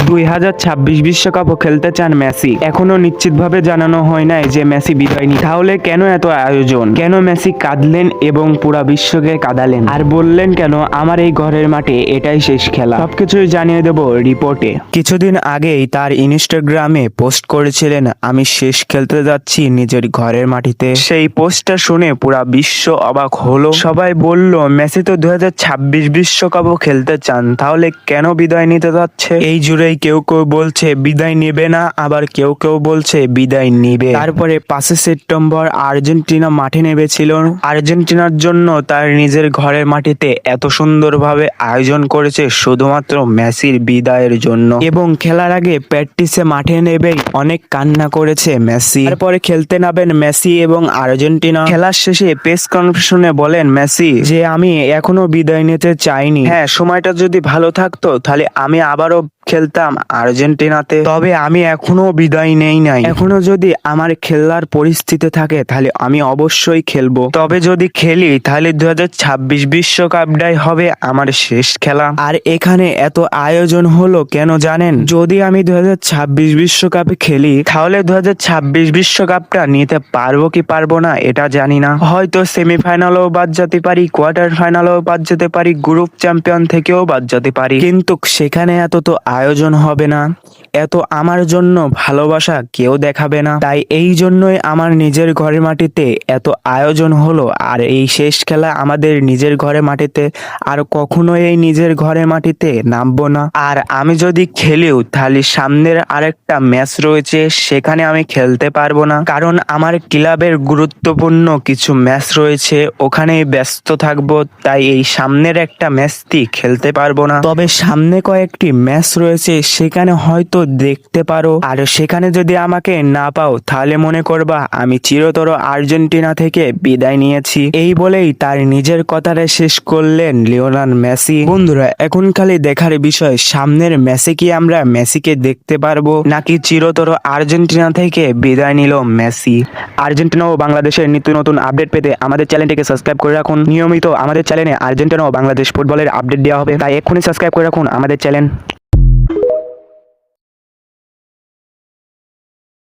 2026 বিশ্বকাপও খেলতে চান মেসি। এখনো নিশ্চিতভাবে জানানো হয় নাই যে মেসি বিদায় নিন। তাহলে কেন এত আয়োজন? কেন মেসি কাঁদলেন এবং পুরা বিশ্বকে কাঁদালেন? আর বললেন কেন আমার এই ঘরের মাঠে এটাই শেষ খেলা? সবকিছুই জানিয়ে দেব রিপোর্টে। কিছুদিন আগেই তার ইনস্টাগ্রামে পোস্ট করেছিলেন, আমি শেষ খেলতে যাচ্ছি নিজের ঘরের মাটিতে। সেই পোস্টটা শুনে পুরা বিশ্ব অবাক হলো। সবাই বলল মেসি তো 2026 বিশ্বকাপও খেলতে চান, তাহলে কেন বিদায় নিতে যাচ্ছে? এই জুড়েই কেউ কেউ বলছে বিদায় নেবে না, আবার কেউ কেউ বলছে বিদায় নিবে। তারপরে 5 সেপ্টেম্বর আর্জেন্টিনা মাঠে নেমেছিল। আর্জেন্টিনার জন্য তার নিজের ঘরের মাটিতে এত সুন্দরভাবে আয়োজন করেছে শুধুমাত্র মেসির বিদায়ের জন্য। এবং খেলার আগে প্র্যাকটিসে মাঠে নেবেই অনেক কান্না করেছে মেসি। তারপরে খেলতে নামেন মেসি এবং আর্জেন্টিনা। খেলার শেষে প্রেস কনফারেন্সে বলেন মেসি যে আমি এখনো বিদায় নিতে চাইনি। হ্যাঁ, সময়টা যদি ভালো থাকতো তাহলে আমি আবারও খেলতাম আর্জেন্টিনাতে, তবে আমি এখনো বিদায় নেই নাই। এখনো যদি আমার খেলার পরিস্থিতি থাকে তাহলে আমি অবশ্যই খেলবো, তবে যদি খেলি তাহলে 2026 বিশ্বকাপটাই হবে আমার শেষ খেলা। আর এখানে এত আয়োজন হলো কেন জানেন? যদি আমি 2026 বিশ্বকাপে খেলি তাহলে 2026 বিশ্বকাপটা নিতে পারবো কি পারবো না এটা জানি না। হয়তো সেমিফাইনালেও বাদ যেতে পারি, কোয়ার্টার ফাইনালেও বাদ যেতে পারি, গ্রুপ চ্যাম্পিয়ন থেকেও বাদ যেতে পারি, কিন্তু সেখানে এত তো আয়োজন হবে না, এত আমার জন্য ভালোবাসা কেউ দেখাবে না। তাই এই জন্যই আমার নিজের ঘরের মাটিতে এত আয়োজন হলো। আর এই শেষ খেলা আমাদের নিজের ঘরের মাটিতে, আর কখনোই এই নিজের ঘরের মাটিতে নামবো না। আর আমি যদি খেলিও তাহলে সামনের আরেকটা ম্যাচ রয়েছে, সেখানে আমি খেলতে পারবো না, কারণ আমার ক্লাবের গুরুত্বপূর্ণ কিছু ম্যাচ রয়েছে, ওখানেই ব্যস্ত থাকবো। তাই এই সামনের একটা ম্যাচটি খেলতে পারবো না। তবে সামনে কয়েকটি ম্যাচ রয়েছে, সেখানে হয়তো দেখতে পারো। আর সেখানে যদি আমাকে না পাও তাহলে মনে করবা আমি চিরতর আর্জেন্টিনা থেকে বিদায় নিয়েছি। এই বলেই তার নিজের কথাটা শেষ করলেন লিওনেল মেসি। বন্ধুরা, এখন খালি দেখার বিষয় সামনের ম্যাচে কি আমরা মেসিকে দেখতে পারবো, নাকি চিরতর আর্জেন্টিনা থেকে বিদায় নিল মেসি। আর্জেন্টিনা ও বাংলাদেশের নিত্য নতুন আপডেট পেতে আমাদের চ্যানেলটিকে সাবস্ক্রাইব করে রাখুন। নিয়মিত আমাদের চ্যানেলে আর্জেন্টিনা ও বাংলাদেশ ফুটবলের আপডেট দেওয়া হবে, তাই এক্ষুনি সাবস্ক্রাইব করে রাখুন আমাদের চ্যানেল।